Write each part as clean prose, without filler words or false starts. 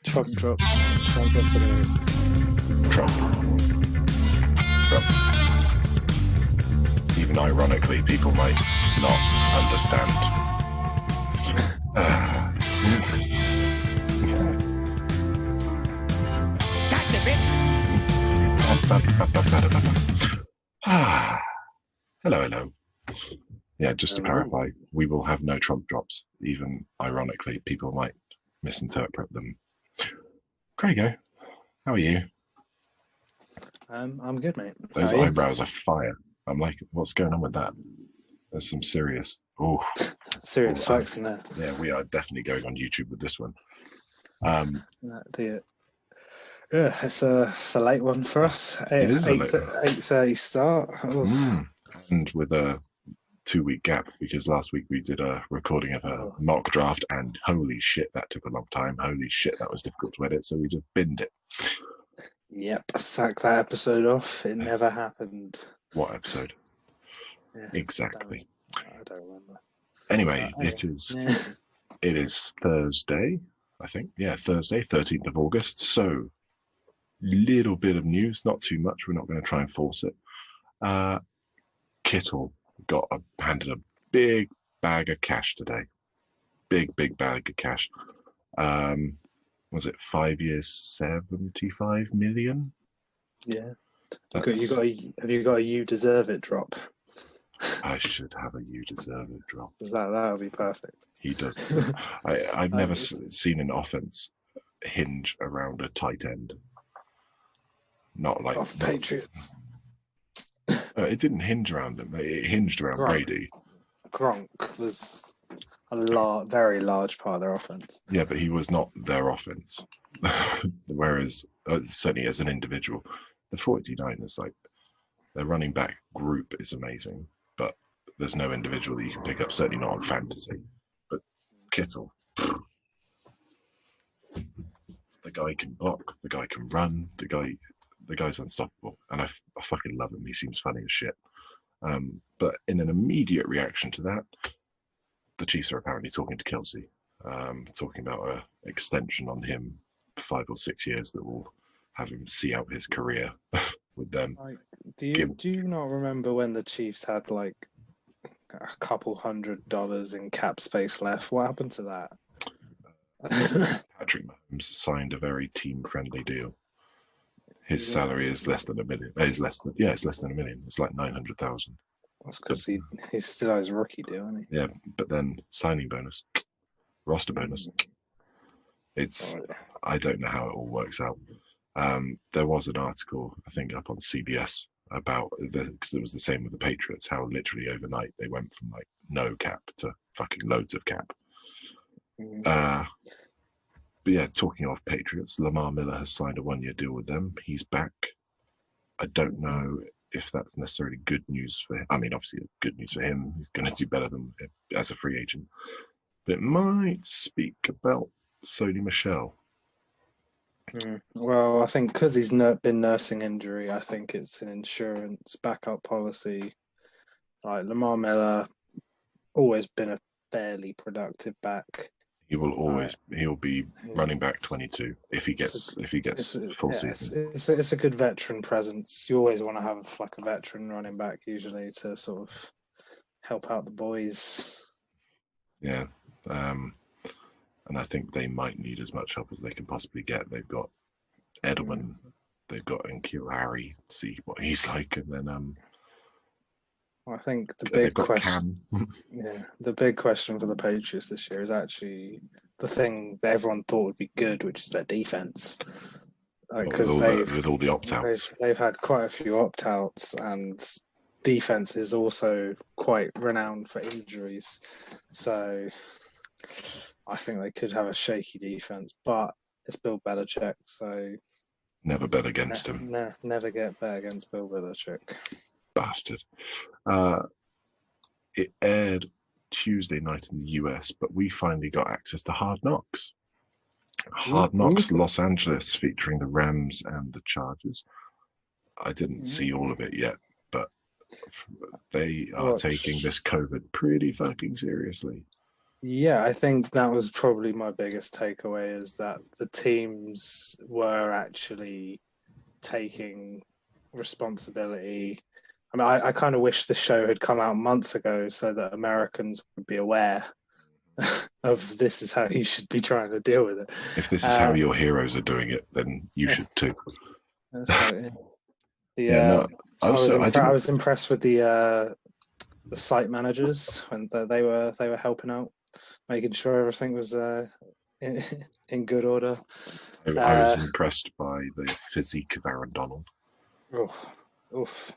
Trump drops. Trump drops in a minute. Trump. Even ironically, people might not understand. Gotcha, bitch. Hello. Yeah, just to Hello. clarify, we will have no Trump drops. Even ironically, people might misinterpret them. Craigo, how are you? I'm good, mate. Those How are you? eyebrows are fire. I'm like, what's going on with that? There's some serious. Oh, Serious flex in there. yeah, we are definitely going on YouTube with this one. It's a late one for us. It is a late one. 8:30 start. And with a 2-week gap, because last week we did a recording of a mock draft, and holy shit, that took a long time. Holy shit, that was difficult to edit, so we just binned it. Yep, sack that episode off. It never happened. What episode? Yeah, exactly. I don't remember. Anyway, it is Thursday, I think. Yeah, Thursday, 13th of August. So, little bit of news, not too much. We're not going to try and force it. Kittle got handed a big bag of cash today. Big bag of cash. Was it 5 years, 75 million? Yeah. Have you got a you deserve it drop? I should have a you deserve it drop. That would be perfect. He does. I've never seen an offense hinge around a tight end. Not like Of Patriots. It didn't hinge around them. It hinged around Brady. Gronk was a very large part of their offense. Yeah, but he was not their offense. Whereas, certainly as an individual, the 49ers, like, their running back group is amazing, but there's no individual that you can pick up, certainly not on fantasy. But Kittle, the guy can block, the guy can run, the guy's unstoppable, and I fucking love him. He seems funny as shit. But in an immediate reaction to that, the Chiefs are apparently talking to Kelsey, talking about an extension on him, 5 or 6 years that will have him see out his career with them. Like, do you not remember when the Chiefs had like a couple $100 in cap space left? What happened to that? Patrick Mahomes signed a very team-friendly deal. His salary is less than $1 million. It's less than $1 million. It's like 900,000. That's because he's still on his rookie deal, isn't he? Yeah, but then signing bonus, roster bonus. I don't know how it all works out. There was an article, I think, up on CBS about because it was the same with the Patriots, how literally overnight they went from like no cap to fucking loads of cap. But yeah, talking of Patriots, Lamar Miller has signed a 1-year deal with them. He's back. I don't know if that's necessarily good news for him. I mean, obviously, good news for him. He's going to do better than as a free agent. But it might speak about Sony Michel. Well, I think because he's been nursing injury, I think it's an insurance backup policy. Like Lamar Miller, always been a fairly productive back. He will always he'll be running back 22 if he gets full season. It's a good veteran presence. You always want to have like a veteran running back usually to sort of help out the boys. Yeah. And I think they might need as much help as they can possibly get. They've got Edelman, they've got N'Keal Harry, see what he's like, and then I think the big question for the Patriots this year is actually the thing that everyone thought would be good, which is their defense. Because with all the opt-outs, they've had quite a few opt-outs, and defense is also quite renowned for injuries. So I think they could have a shaky defense, but it's Bill Belichick, so never bet against him. Never get bet against Bill Belichick. Bastard. It aired Tuesday night in the US, but we finally got access to Hard Knocks. Hard Knocks Los Angeles, featuring the Rams and the Chargers. I didn't see all of it yet, but they are taking this COVID pretty fucking seriously. Yeah, I think that was probably my biggest takeaway is that the teams were actually taking responsibility. I mean, I kind of wish the show had come out months ago so that Americans would be aware of this is how you should be trying to deal with it. If this is how your heroes are doing it, then you Yeah, should too. so, Yeah, no. Also, I I didn't. was impressed with the site managers when they were helping out, making sure everything was in, in good order. I was impressed by the physique of Aaron Donald, Oof, oof.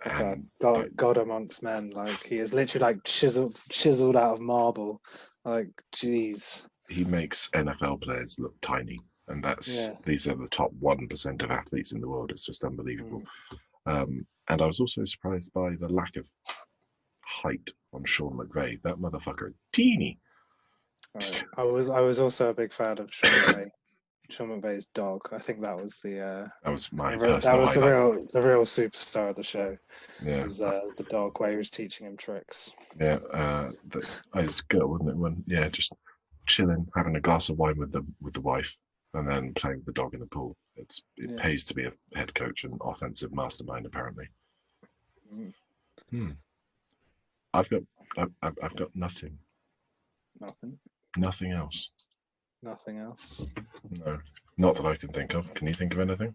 and God amongst men, like he is literally like chiseled out of marble. Like, geez, he makes NFL players look tiny, and yeah. these are the top 1% of athletes in the world. It's just unbelievable. Mm. And I was also surprised by the lack of height on Sean McVay. That motherfucker is teeny. I was also a big fan of Sean McVay. Sean McVay's dog. I think that was That was my that personal was highlight. the real superstar of the show. Yeah, Was the dog where he was teaching him tricks. yeah. It was good, wasn't it? When just chilling, having a glass of wine with the wife, and then playing with the dog in the pool. It Yeah. pays to be a head coach and offensive mastermind, apparently. Mm. I've got nothing. Nothing else. Nothing else. No, not that I can think of. Can you think of anything?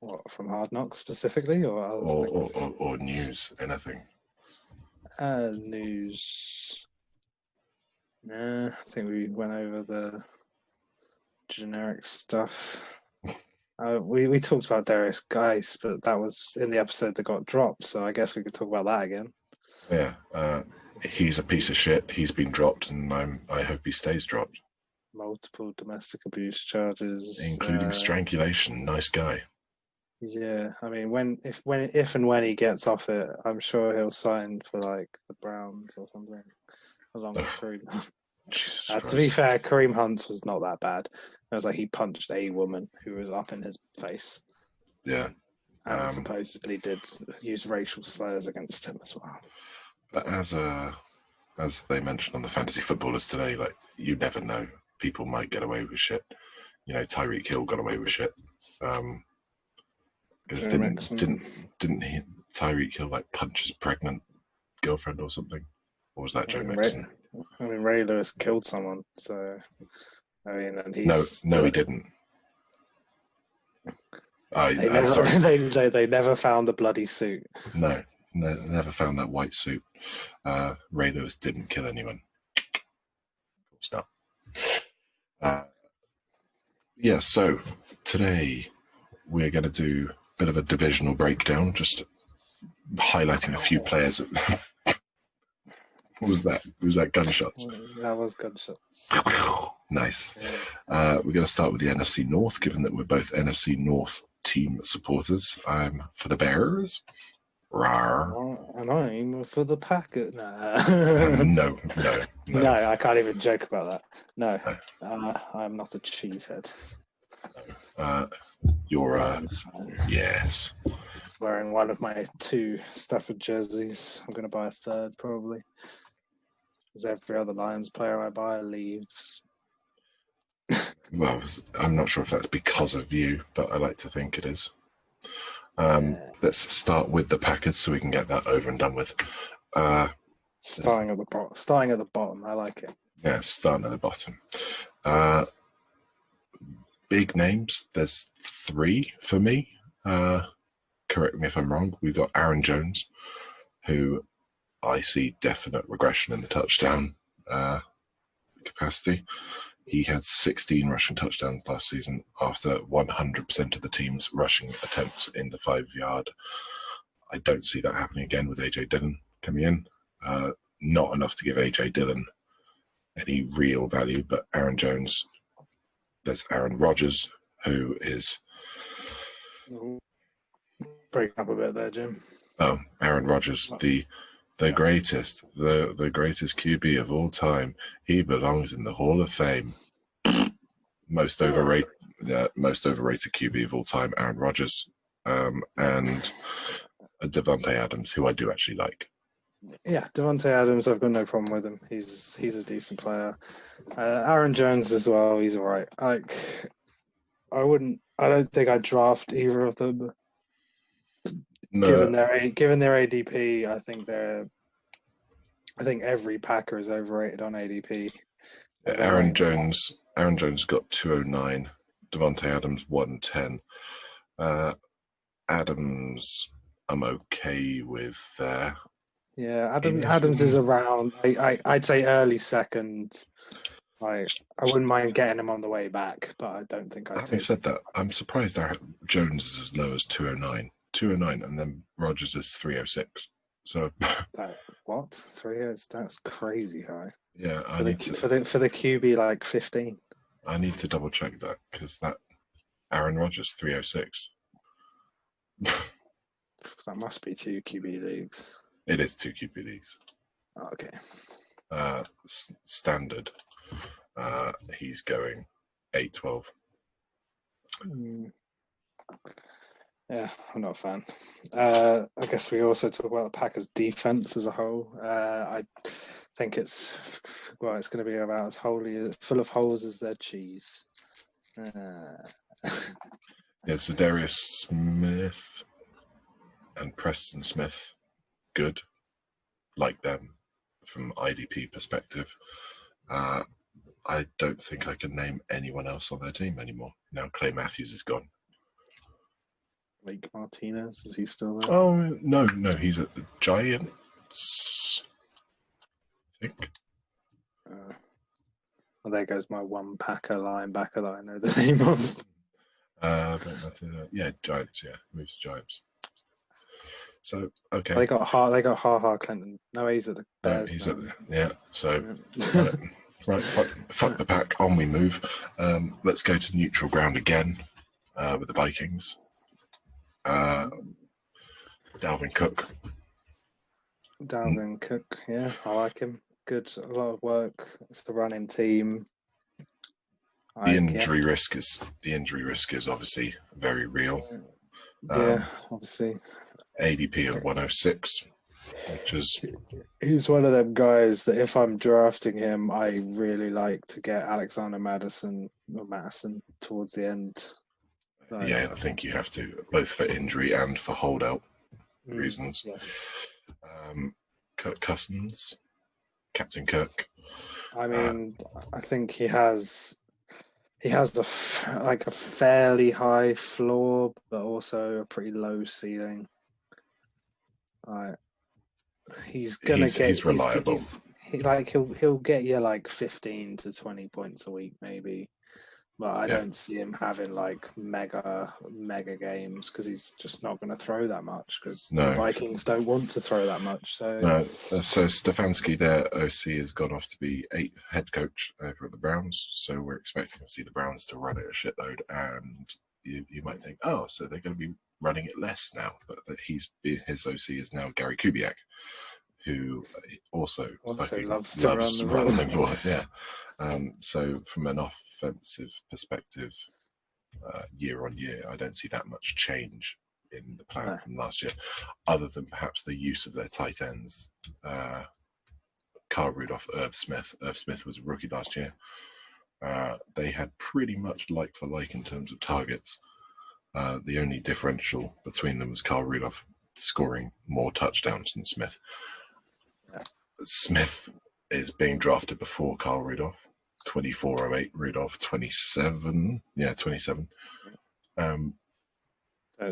What, from Hard Knocks specifically, or other things? Or news? Anything? News. Nah, I think we went over the generic stuff. We talked about Darius Geis, but that was in the episode that got dropped, so I guess we could talk about that again. Yeah, he's a piece of shit. He's been dropped, and I hope he stays dropped. Multiple domestic abuse charges, including strangulation. Nice guy. Yeah, I mean, if and when he gets off it, I'm sure he'll sign for like the Browns or something, along with Kareem. To be fair, Kareem Hunt was not that bad. It was like he punched a woman who was up in his face. Yeah, and supposedly did use racial slurs against him as well. But as they mentioned on the fantasy footballers today, like you never know, people might get away with shit. You know, Tyreek Hill got away with shit. Because didn't he Tyreek Hill like punch his pregnant girlfriend or something? Or was that Joe Mixon? I mean, Ray Lewis killed someone, so I mean, and he's no, he didn't. They never found the bloody suit. No, never found that white suit. Ray Lewis didn't kill anyone. Of course not. Yeah, so today we're going to do a bit of a divisional breakdown, just highlighting a few players. What was that? Was that gunshots? That was gunshots. Nice. We're going to start with the NFC North, given that we're both NFC North team supporters. I'm for the Bears. Rawr. And I'm for the Packers. Nah. No, I can't even joke about that. No. I'm not a cheesehead. You're yes. Wearing one of my 2 Stafford jerseys. I'm going to buy a third probably. Because every other Lions player I buy leaves. Well, I'm not sure if that's because of you, but I like to think it is. Let's start with the Packers so we can get that over and done with. Starting at the bottom. I like it. Yeah, starting at the bottom. Big names. There's 3 for me. Correct me if I'm wrong. We've got Aaron Jones, who I see definite regression in the touchdown capacity. He had 16 rushing touchdowns last season after 100% of the team's rushing attempts in the 5-yard. I don't see that happening again with A.J. Dillon coming in. Not enough to give A.J. Dillon any real value, but Aaron Jones. There's Aaron Rodgers, who is... Break up a bit there, Jim. Oh, Aaron Rodgers, the greatest, the greatest QB of all time. He belongs in the Hall of Fame. Most overrated QB of all time, Aaron Rodgers, and Devontae Adams, who I do actually like. Yeah, Devontae Adams, I've got no problem with him. He's a decent player. Aaron Jones as well. He's all right. Like, I don't think I'd draft either of them No, given their ADP. I think every Packer is overrated on ADP. Aaron Jones got 209. Devontae Adams 110. Adams, I'm okay with there. Yeah, Adams is around. I'd say early second. I wouldn't mind getting him on the way back, but I don't think I'd Having take. said that, I'm surprised that Jones is as low as 209. 209, and then Rogers is 306. So What 3 years? That's crazy high. Yeah, for the QB like 15. I need to double check that because that Aaron Rodgers 306. That must be 2 QB leagues. It is 2 QB leagues. Oh, okay. Standard. He's going 8-12. Yeah, I'm not a fan. I guess we also talk about the Packers' defense as a whole. I think it's going to be about as full of holes as their cheese. It's Darius Smith and Preston Smith. Good, like them from IDP perspective. I don't think I can name anyone else on their team anymore. Now Clay Matthews is gone. Blake Martinez, is he still there? Oh, no, he's at the Giants, I think. Well, there goes my one Packer linebacker that I know the name of. Yeah, Giants, yeah. Moves to Giants. So, okay. They got Ha Clinton. No, he's at the Bears. Right, fuck the Pack, on we move. Let's go to neutral ground again with the Vikings. Dalvin Cook, yeah, I like him. Good, a lot of work. It's a running team. The injury risk is obviously very real. Yeah, obviously. ADP of 106, which is... He's one of them guys that if I'm drafting him, I really like to get Alexander Madison towards the end. Yeah, I think you have to, both for injury and for holdout reasons. Yeah. Kirk Cousins, Captain Kirk. I mean, I think he has a fairly high floor, but also a pretty low ceiling. He's reliable. He'll get you like 15 to 20 points a week, maybe. But I don't see him having like mega games because he's just not going to throw that much because the Vikings don't want to throw that much. So Stefanski, their OC, has gone off to be head coach over at the Browns. So we're expecting to see the Browns to run it a shitload, and you might think, oh, so they're going to be running it less now. But his OC is now Gary Kubiak, who also loves to run the ball. Yeah. So from an offensive perspective, year on year, I don't see that much change in the plan from last year, other than perhaps the use of their tight ends. Kyle Rudolph, Irv Smith. Irv Smith was a rookie last year. They had pretty much like for like in terms of targets. The only differential between them was Kyle Rudolph scoring more touchdowns than Smith. Smith is being drafted before Kyle Rudolph. 2408 Rudolph 27. Yeah, 27. I don't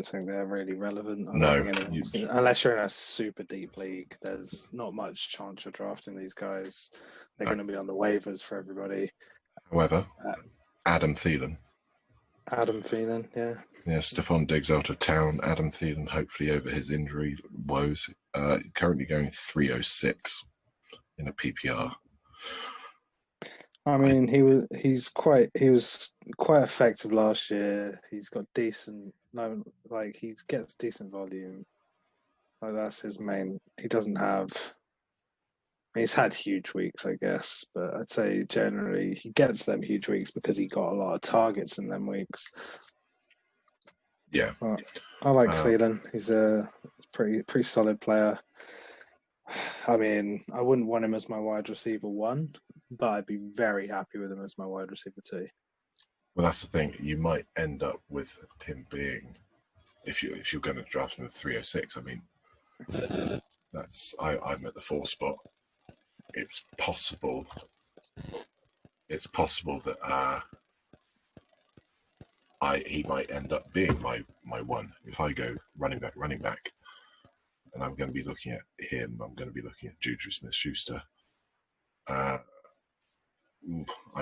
think they're really relevant. Unless you're in a super deep league, there's not much chance you're drafting these guys. They're going to be on the waivers for everybody. However, Adam Thielen, yeah. Yeah, Stephon Diggs out of town. Adam Thielen, hopefully over his injury woes. Currently going 306 in a PPR. I mean, he was quite effective last year. He's got he gets decent volume. Like that's his main. He doesn't have. He's had huge weeks, I guess, but I'd say generally he gets them huge weeks because he got a lot of targets in them weeks. Yeah, I like Thielen. He's a pretty solid player. I mean, I wouldn't want him as my wide receiver 1, but I'd be very happy with him as my wide receiver 2. Well, that's the thing. You might end up with him being, if you're going to draft him at 306. I mean, I'm at the 4 spot. It's possible. It's possible that he might end up being my 1 if I go running back, and I'm going to be looking at him. I'm going to be looking at Juju Smith-Schuster. I'm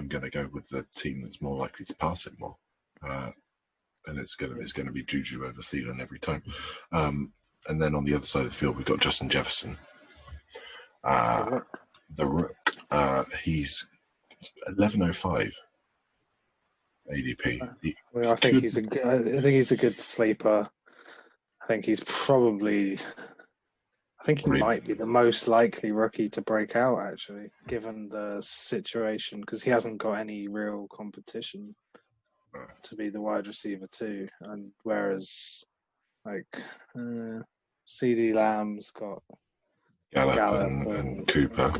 going to go with the team that's more likely to pass it more, and it's going to be Juju over Thielen every time. And then on the other side of the field, we've got Justin Jefferson, the Rook. He's 1105 ADP. I think he's a good sleeper. I think he's probably. I think he might be the most likely rookie to break out, actually, given the situation, because he hasn't got any real competition to be the wide receiver 2. And whereas, like, CD Lamb's got Gallup and Cooper.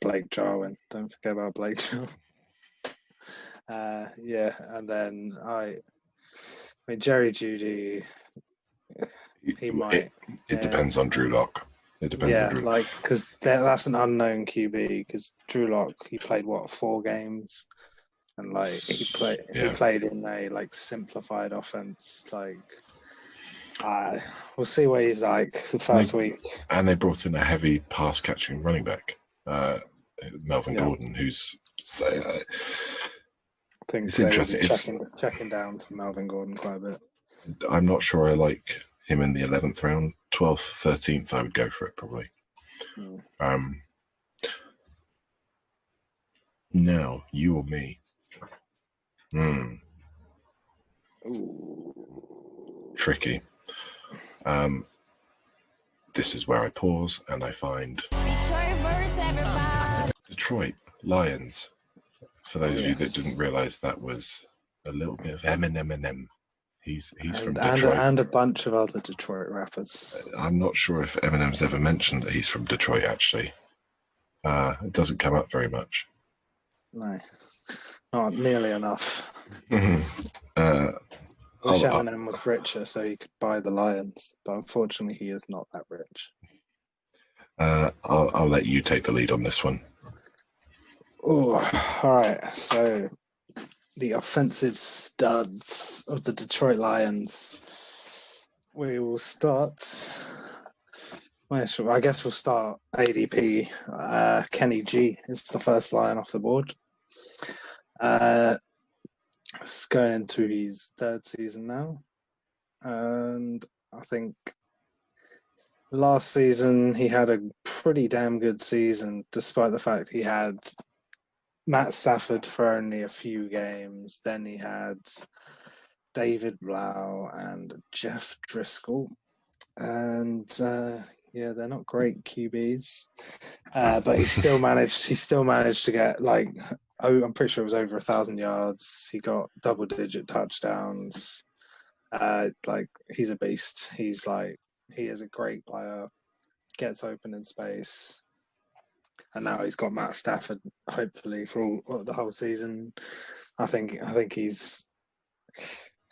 Blake Jarwin. Don't forget about Blake Jarwin. And then I mean, Jerry Jeudy. He might. It depends on Drew Lock. It depends on Drew. Like, because that's an unknown QB. Because Drew Lock, he played 4 games, and like he played in a like simplified offense. Like, we'll see what he's like the first week. And they brought in a heavy pass catching running back, Melvin Gordon, who's. I think it's interesting. Checking down to Melvin Gordon quite a bit. I'm not sure I like him in the 11th round. 12th, 13th, I would go for it probably. Now, you or me? Tricky. This is where I pause and I find Detroit Lions. For those of you that didn't realise, that was a little bit of Eminem. He's from Detroit. And a bunch of other Detroit rappers. I'm not sure if Eminem's ever mentioned that he's from Detroit, actually. It doesn't come up very much. No, not nearly enough. Eminem was richer, so he could buy the Lions. But unfortunately, he is not that rich. I'll let you take the lead on this one. Oh, all right. So the offensive studs of the Detroit Lions. We will start. I guess we'll start ADP. Kenny G is the first Lion off the board. It's going into his 3rd season now. And I think last season he had a pretty damn good season, despite the fact he had Matt Stafford for only a few games. Then he had David Blau and Jeff Driscoll. And they're not great QBs. But he still managed to get I'm pretty sure it was over 1,000 yards. He got double-digit touchdowns. He's a beast. He is a great player. Gets open in space. And now he's got Matt Stafford, hopefully, for the whole season. I think he's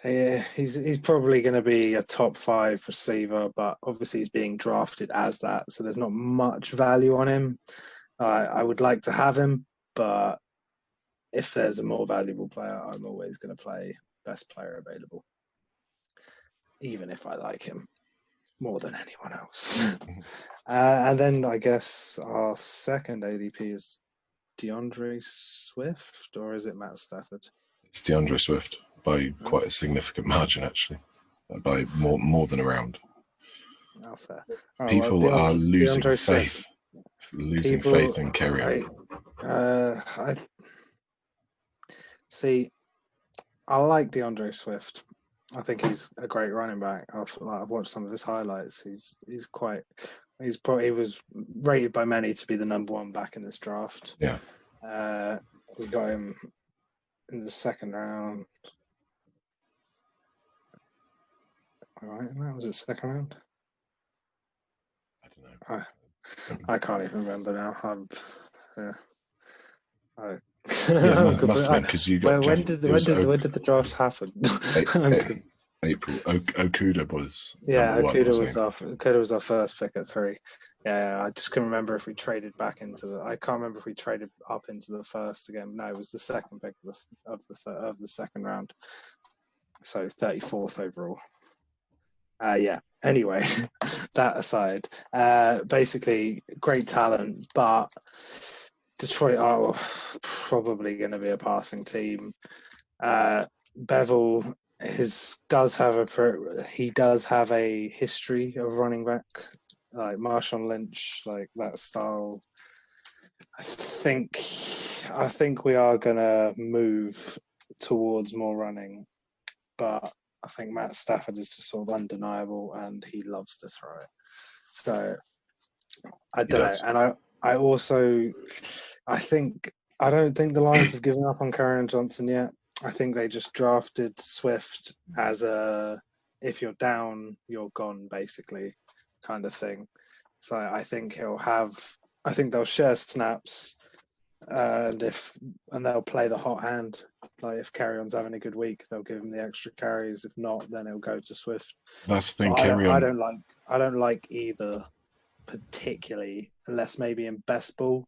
probably going to be a top 5 receiver, but obviously he's being drafted as that, so there's not much value on him. I would like to have him, but if there's a more valuable player, I'm always going to play best player available, even if I like him more than anyone else. And then I guess our second ADP is DeAndre Swift, or is it Matt Stafford? It's DeAndre Swift by quite a significant margin, actually, by more than a round. Oh, fair. People are losing faith. Losing faith in Kerry. I like DeAndre Swift. I think he's a great running back. I've watched some of his highlights. He was rated by many to be the number 1 back in this draft. Yeah. We got him in the 2nd round. All right, that was it, 2nd round. I don't I can't even remember now. Yeah. Yeah, must have been because you got when did the draft happen? April. Okuda was Yeah, number one. Okuda was our first pick at 3. Yeah, I just couldn't remember if we traded back into the. I can't remember if we traded up into the first again. No, it was the second pick of the second round. So 34th overall. Yeah. Anyway, that aside, basically great talent, but Detroit are probably going to be a passing team. Bevel does have a history of running back, like Marshawn Lynch, like that style. I think we are going to move towards more running, but I think Matt Stafford is just sort of undeniable, and he loves to throw it. So I don't know, and I don't think the Lions have given up on Kerryon Johnson yet. I think they just drafted Swift as a if you're down, you're gone, basically, kind of thing. So I think they'll share snaps, and they'll play the hot hand. Like if Kerryon's having a good week, they'll give him the extra carries. If not, then he'll go to Swift. That's the thing. So I don't like either particularly, unless maybe in best ball.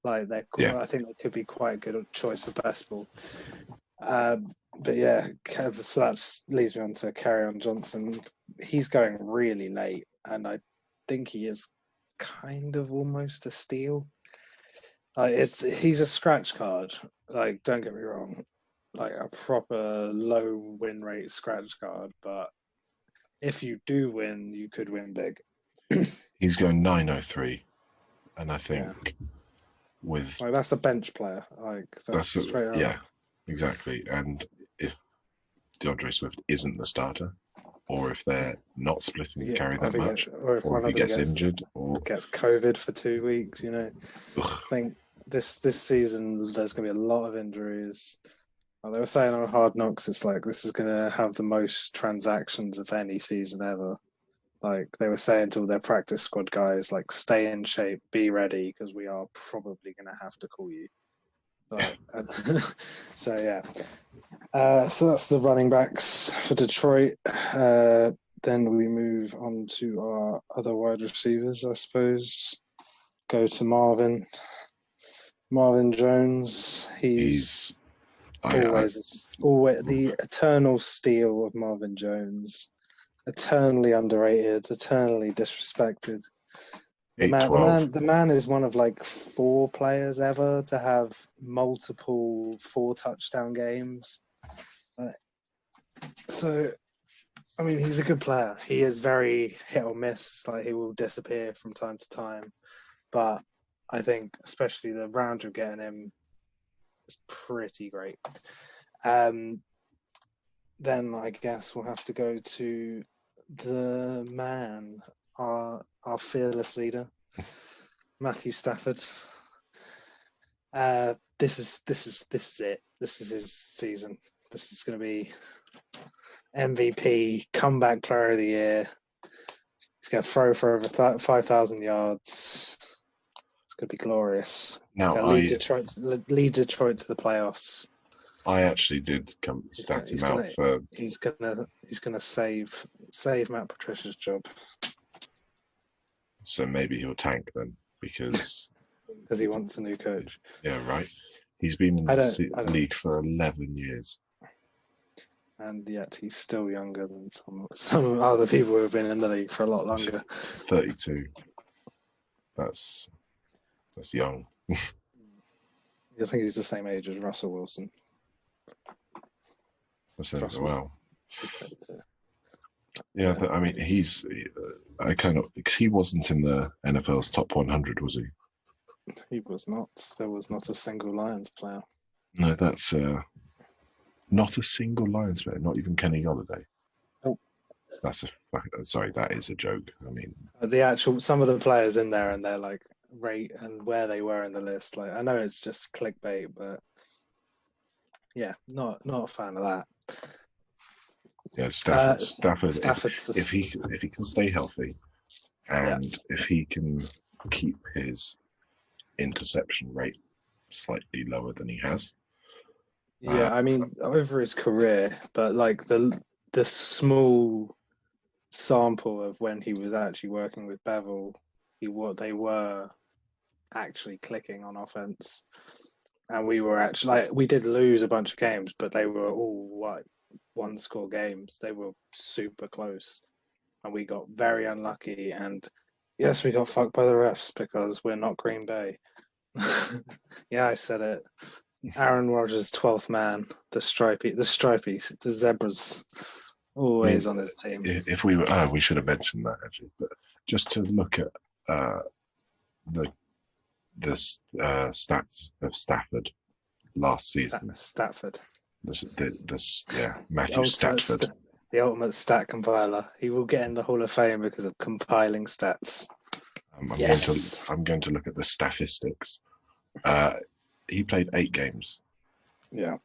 Like I think they could be quite a good choice for best ball. But yeah, so that leads me on to Kerryon Johnson. He's going really late, and I think he is kind of almost a steal. Like he's a scratch card. Like, don't get me wrong, like a proper low win rate scratch card. But if you do win, you could win big. He's going 903, and I think that's a bench player. Like that's straight up. Yeah, exactly. And if DeAndre Swift isn't the starter, or if they're not splitting the carry that much, or if he gets injured or gets COVID for 2 weeks, I think this season there's going to be a lot of injuries. Like they were saying on Hard Knocks, it's like this is going to have the most transactions of any season ever. Like they were saying to all their practice squad guys, like stay in shape, be ready, because we are probably going to have to call you. So yeah. So that's the running backs for Detroit. Then we move on to our other wide receivers, I suppose. Go to Marvin Jones. He's always the eternal steal of Marvin Jones. Eternally underrated, eternally disrespected. The man is one of like 4 players ever to have multiple 4 touchdown games. So, I mean, he's a good player. He is very hit or miss. Like he will disappear from time to time, but I think especially the round you're getting him is pretty great. Then I guess we'll have to go to the man, our fearless leader, Matthew Stafford. This is it. This is his season. This is going to be MVP, comeback player of the year. He's going to throw for over 5,000 yards. It's going to be glorious. Now lead Detroit to the playoffs. I actually did stat him out for. He's gonna save Matt Patricia's job. So maybe he'll tank then because he wants a new coach. Yeah, right. He's been in the league for 11 years, and yet he's still younger than some other people who have been in the league for a lot longer. 32. That's young. I think he's the same age as Russell Wilson. Well, yeah, I mean, because he wasn't in the NFL's top 100, was he? He was not. There was not a single Lions player. No, that's not a single Lions player, not even Kenny Golladay. Oh. That is a joke. I mean, some of the players in there and their like rate and where they were in the list. Like I know it's just clickbait, but yeah, not a fan of that. Yeah, Stafford. If he can stay healthy, And if he can keep his interception rate slightly lower than he has. Yeah, I mean, over his career, but like the small sample of when he was actually working with Bevel, they were actually clicking on offense, and we were actually we did lose a bunch of games, but they were all one score games. They were super close, and we got very unlucky. And yes, we got fucked by the refs because we're not Green Bay. Yeah, I said it. Aaron Rodgers, 12th man, the stripies, the zebras, always on his team. If we were, we should have mentioned that actually. But just to look at the stats of Stafford last season. Stafford. Matthew Stafford. The ultimate stat compiler. He will get in the Hall of Fame because of compiling stats. I'm going to look at the statistics. He played 8 games. Yeah,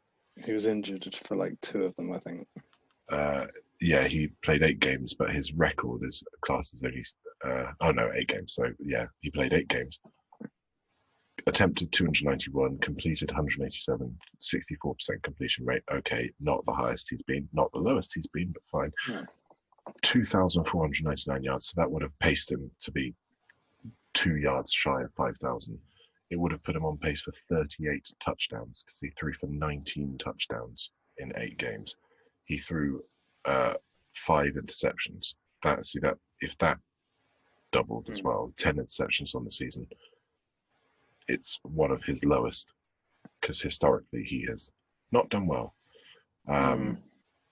he was injured for like 2 of them, I think. He played 8 games, but his record is classed as only 8 games. So yeah, he played 8 games. Attempted 291, completed 187, 64% completion rate. Okay, not the highest he's been, not the lowest he's been, but fine. Yeah. 2,499 yards. So that would have paced him to be 2 yards shy of 5,000. It would have put him on pace for 38 touchdowns because he threw for 19 touchdowns in 8 games. He threw 5 interceptions. If that doubled as well, 10 interceptions on the season. It's one of his lowest because historically he has not done well.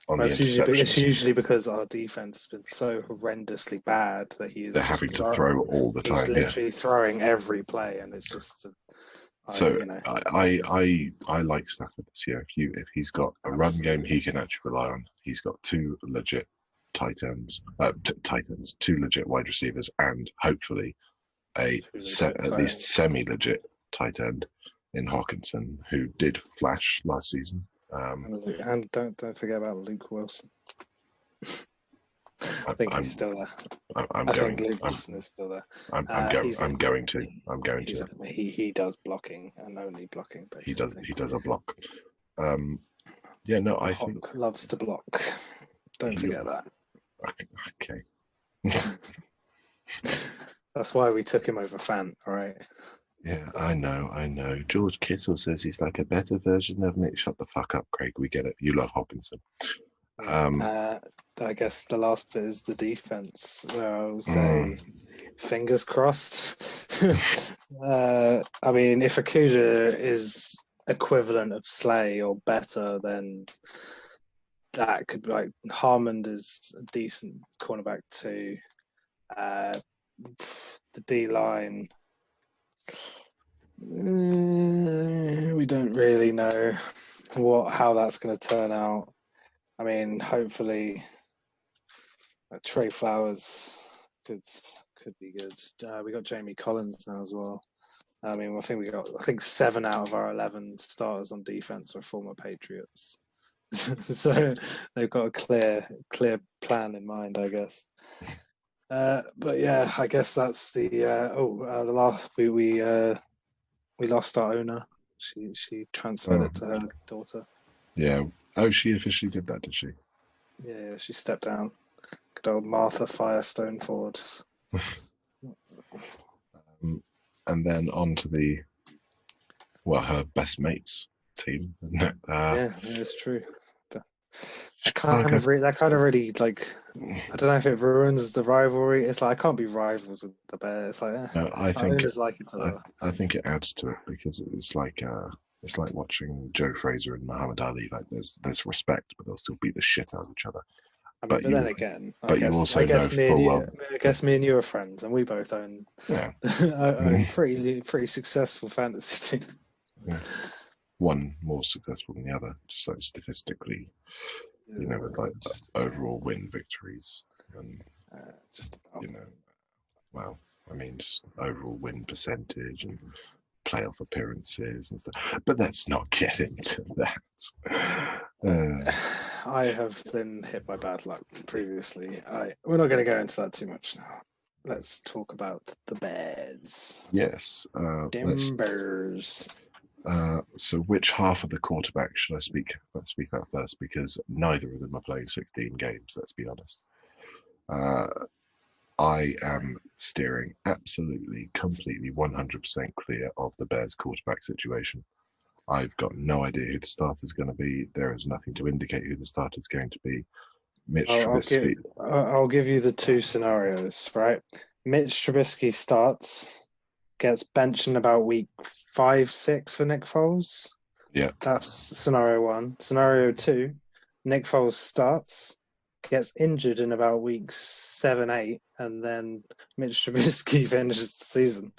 It's usually because our defense has been so horrendously bad that they're having to throw all the time. He's literally throwing every play, and it's just. I like Stafford this year. If he's got a run game he can actually rely on, he's got 2 legit tight ends, 2 legit wide receivers, and hopefully at least semi-legit tight end in Hawkinson, who did flash last season. And don't forget about Luke Wilson. I think he's still there. I think Luke Wilson is still there. I'm going to. He does blocking and only blocking. Basically. He does a block. I think loves to block. Don't forget that. Okay. That's why we took him over Fant, all right? Yeah, I know. George Kittle says he's like a better version of Nick. Shut the fuck up, Craig. We get it. You love Hawkinson. I guess the last bit is the defense, where I will say fingers crossed. I mean, if Akuda is equivalent of Slay or better, then that could be like Harmond is a decent cornerback too. The D line, we don't really know how that's going to turn out. I mean, hopefully, Trey Flowers could be good. We got Jamie Collins now as well. I mean, I think 7 out of our 11 starters on defense are former Patriots. So they've got a clear plan in mind, I guess. But yeah, I guess that's the last we lost our owner. She transferred it to her daughter. Yeah. Oh, she officially did that, did she? Yeah, she stepped down. Good old Martha Firestone Ford. And then on to her best mates team. Yeah, it's true. That kind of really, like, I don't know if it ruins the rivalry. It's like I can't be rivals with the Bears. Like, no, I think I think it adds to it because it's like watching Joe Frazier and Muhammad Ali. Like there's respect, but they'll still beat the shit out of each other. I mean, but then again, I guess me and you are friends, and we both own a pretty successful fantasy team. Yeah. One more successful than the other, just like statistically, with like overall win victories and just about. I mean, just overall win percentage and playoff appearances and stuff. But let's not get into that. I have been hit by bad luck previously. We're not going to go into that too much now. let's talk about the Bears. Yes. Bears. So which half of the quarterback should I speak? Let's speak about first, because neither of them are playing 16 games. Let's be honest. I am steering absolutely, completely, 100% clear of the Bears quarterback situation. I've got no idea who the starter is going to be. There is nothing to indicate who the starter is going to be. Mitch Trubisky. I'll give you the two scenarios, right? Mitch Trubisky starts, gets benched in about week 5, 6 for Nick Foles. Yeah. That's scenario 1. Scenario 2, Nick Foles starts, gets injured in about weeks 7, 8, and then Mitch Trubisky finishes the season.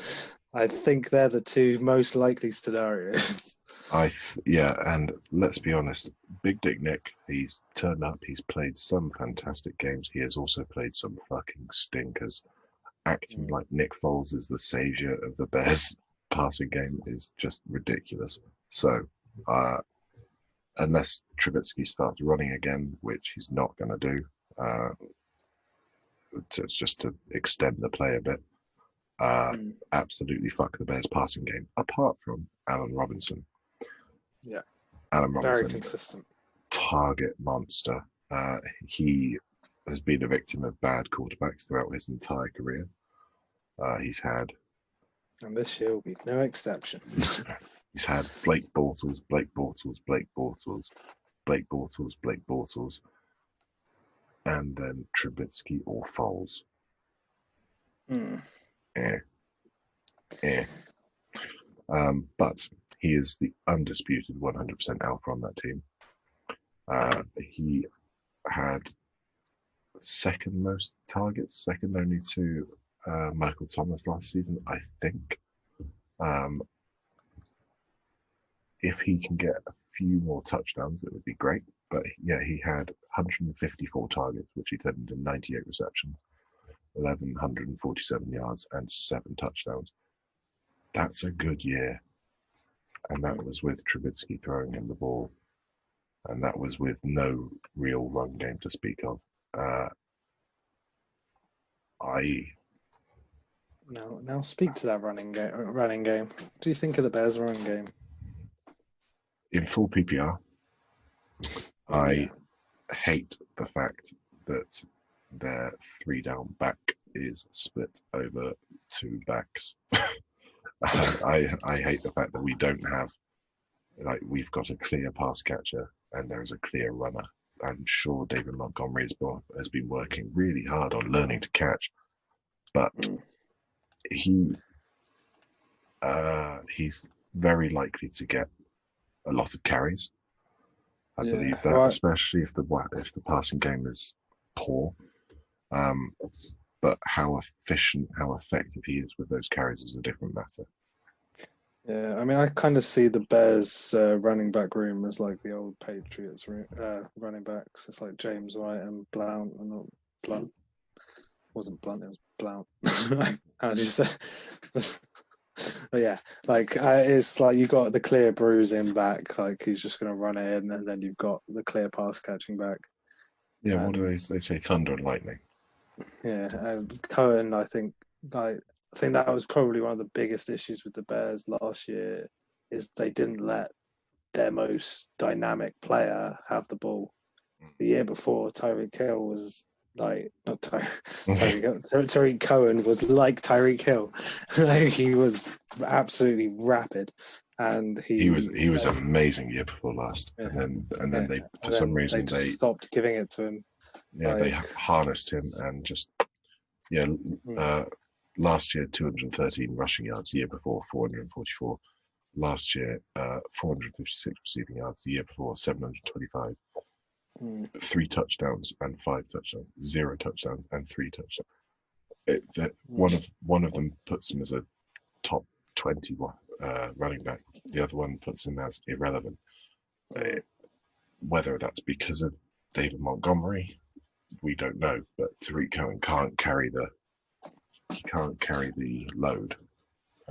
I think they're the two most likely scenarios. And let's be honest, Big Dick Nick, he's turned up, he's played some fantastic games. He has also played some fucking stinkers. Acting like Nick Foles is the savior of the Bears passing game is just ridiculous. So, unless Trubisky starts running again, which he's not going to do, just to extend the play a bit, absolutely fuck the Bears passing game, apart from Allen Robinson. Yeah. Allen Robinson, very consistent. Target monster. He has been a victim of bad quarterbacks throughout his entire career. He's had, and this year will be no exception. He's had Blake Bortles, and then Trubisky or Foles. But he is the undisputed 100% alpha on that team. He had second most targets, second only to Michael Thomas last season, I think. If he can get a few more touchdowns, it would be great. But yeah, he had 154 targets, which he turned into 98 receptions, 1,147 yards, and 7 touchdowns. That's a good year. And that was with Trubisky throwing him the ball. And that was with no real run game to speak of. Now speak to that running game. What do you think of the Bears' running game? In full PPR, I hate the fact that their 3-down back is split over 2 backs. I hate the fact that we don't have, we've got a clear pass catcher and there is a clear runner. I'm sure David Montgomery has been working really hard on learning to catch, but he's very likely to get a lot of carries. I believe that, right. Especially if the passing game is poor. But how efficient, how effective he is with those carries is a different matter. Yeah, I mean, I kind of see the Bears running back room as like the old Patriots running backs. It's like James White and Blount, and not Blunt. It wasn't Blunt, it was Blount. How do you say? But yeah, it's like you got the clear bruising back, like he's just going to run it in, and then you've got the clear pass catching back. Yeah, what do they say? Thunder and lightning. Yeah, and Cohen, I think that was probably one of the biggest issues with the Bears last year, is they didn't let their most dynamic player have the ball. The year before, Tyreek Hill was Tyreek Cohen was like Tyreek Hill. He was absolutely rapid, and he was amazing year before last. Yeah. And then they for some reason they stopped giving it to him. Yeah, they harnessed him and just last year 213 rushing yards. The year before 444. Last year 456 receiving yards. The year before 725. 3 touchdowns and 5 touchdowns, 0 touchdowns and 3 touchdowns. One of them puts him as a top 20 running back. The other one puts him as irrelevant. Whether that's because of David Montgomery, we don't know. But Tariq Cohen can't carry the load.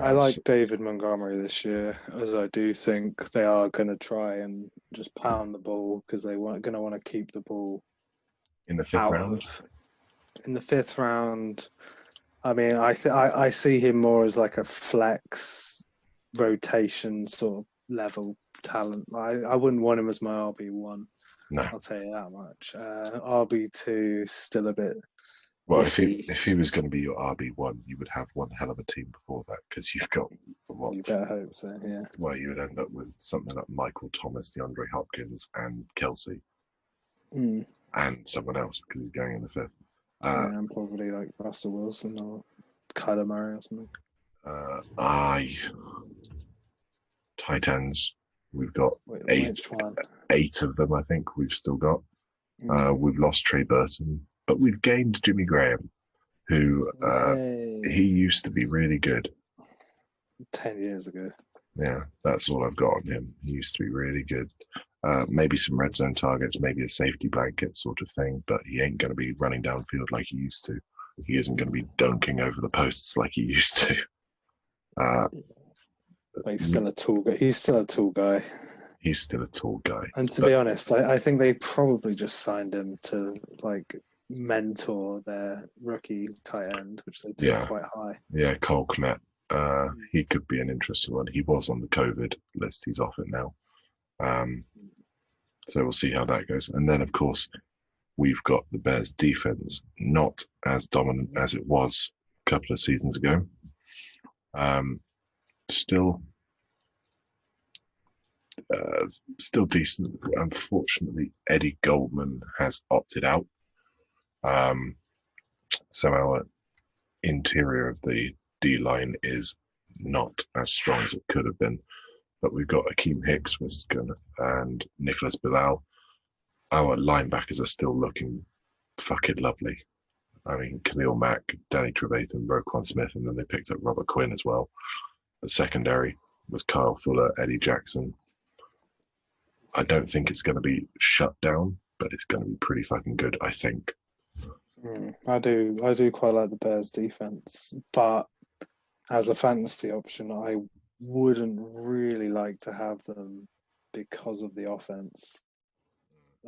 I like David Montgomery this year, as I do think they are going to try and just pound the ball, because they weren't going to want to keep the ball in the 5th round. In the 5th round, I mean, I see him more as like a flex rotation sort of level talent. I wouldn't want him as my RB1. No. I'll tell you that much. RB2 still a bit Well, iffy. if he was going to be your RB1, you would have one hell of a team before that because you've got what? You better hope so. Yeah. Well, you would end up with something like Michael Thomas, DeAndre Hopkins, and Kelsey, and someone else because he's going in the fifth. Yeah, and probably like Russell Wilson or Kyler Murray or something. Tight ends. We've got Which one? 8 of them, I think we've still got. We've lost Trey Burton, but we've gained Jimmy Graham, who he used to be really good. 10 years ago. Yeah, that's all I've got on him. He used to be really good. Maybe some red zone targets, maybe a safety blanket sort of thing, but he ain't going to be running downfield like he used to. He isn't going to be dunking over the posts like he used to. But he's still a tall guy. He's still a tall guy. He's still a tall guy. And to be honest, I think they probably just signed him to like mentor their rookie tight end, which they took quite high. Yeah, Cole Kmet. He could be an interesting one. He was on the COVID list. He's off it now. So we'll see how that goes. And then, of course, we've got the Bears defense, not as dominant as it was a couple of seasons ago. Still decent. Unfortunately, Eddie Goldman has opted out. So our interior of the D-line is not as strong as it could have been. But we've got Akeem Hicks and Nicholas Bilal. Our linebackers are still looking fucking lovely. I mean, Khalil Mack, Danny Trevathan, Roquan Smith, and then they picked up Robert Quinn as well. The secondary was Kyle Fuller, Eddie Jackson. I don't think it's going to be shut down, but it's going to be pretty fucking good, I think. I do quite like the Bears defense, but as a fantasy option, I wouldn't really like to have them because of the offense.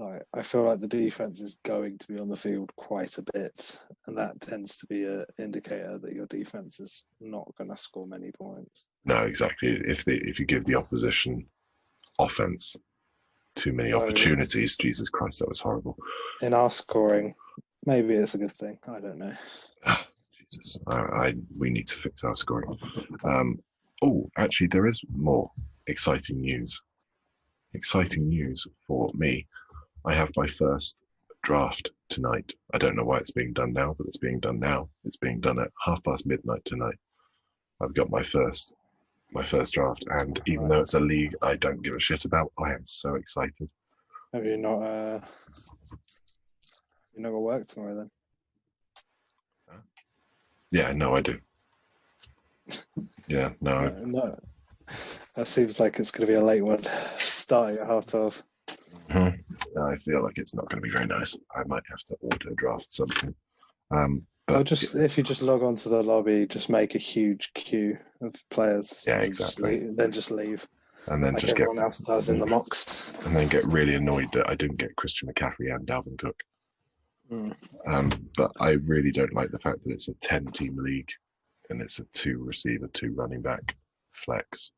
I feel like the defense is going to be on the field quite a bit, and that tends to be an indicator that your defense is not going to score many points. No, exactly. If you give the opposition offense too many opportunities, Jesus Christ, that was horrible. In our scoring, maybe it's a good thing. I don't know. Jesus, we need to fix our scoring. Actually, there is more exciting news. Exciting news for me. I have my first draft tonight. I don't know why it's being done now, but it's being done now. It's being done at midnight tonight. I've got my first draft, and even though it's a league I don't give a shit about, I am so excited. Have you not? You're not gonna work tomorrow then? Yeah, no, I do. Yeah, no. No. That seems like it's going to be a late one. Starting at 12:30. I feel like it's not going to be very nice. I might have to auto draft something. But if you just log on to the lobby, just make a huge queue of players. Yeah, exactly. Then just leave. And then like just everyone else does in the mocks. And then get really annoyed that I didn't get Christian McCaffrey and Dalvin Cook. But I really don't like the fact that it's a 10-team league and it's a 2-receiver, 2-running back flex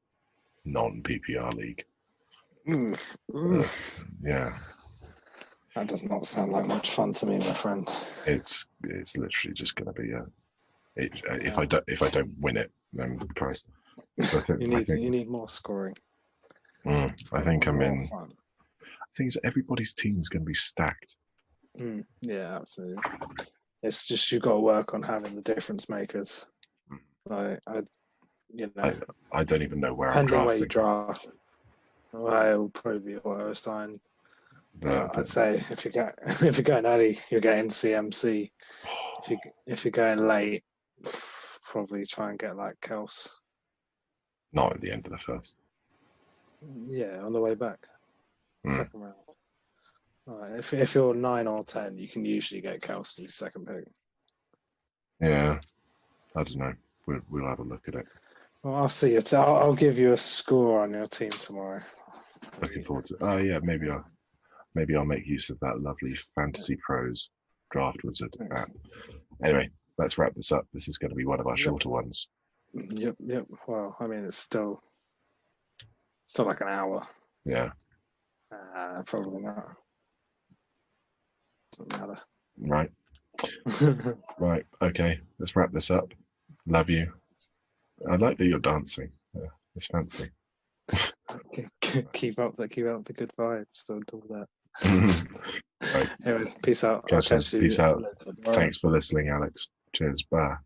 non-PPR league. Yeah. That does not sound like much fun to me, my friend. It's literally just going to be if I don't win it, then Christ. So you need more scoring. I think I'm in. I think everybody's team is going to be stacked. Yeah, absolutely. It's just you've got to work on having the difference makers. I don't even know where depending I'm drafting. Where you draft. Well, it will probably be Autostein. I'd say if you're going early, you're getting CMC. If you're going late, probably try and get like Kels. Not at the end of the first. Yeah, on the way back. Second round. Right, if you're 9 or 10, you can usually get Kelsey's second pick. Yeah, I don't know. We'll have a look at it. Well, I'll see you. I'll give you a score on your team tomorrow. Looking forward to it. Oh yeah, maybe I'll make use of that lovely Fantasy Pros draft wizard app. Anyway, let's wrap this up. This is going to be one of our shorter ones. Yep. Well, I mean, it's still like an hour. Yeah. Probably not. Doesn't matter. Right. Right. Okay. Let's wrap this up. Love you. I like that you're dancing. Yeah, it's fancy. keep up the good vibes. Don't do that. Right. Anyway, peace out. Catch you. Peace out. later. Thanks for listening, Alex. Cheers. Bye.